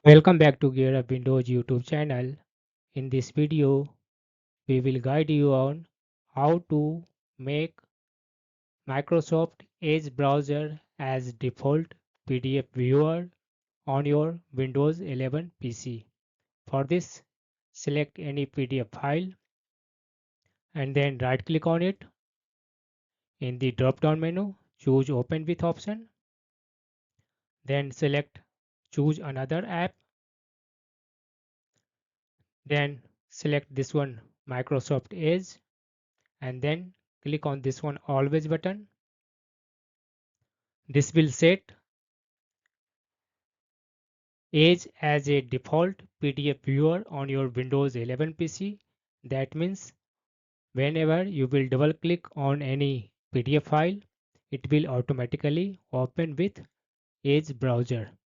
Welcome back to GearUpWindows YouTube channel. In this video, we will guide you on how to make Microsoft Edge browser as default PDF viewer on your Windows 11 PC. For this, select any PDF file and then right click on it. In the drop down menu, choose Open with option. Then choose another app. Then select this one Microsoft Edge and then click on this one Always button. This will set Edge as a default PDF viewer on your Windows 11 PC. That means whenever you will double click on any PDF file, it will automatically open with Edge browser.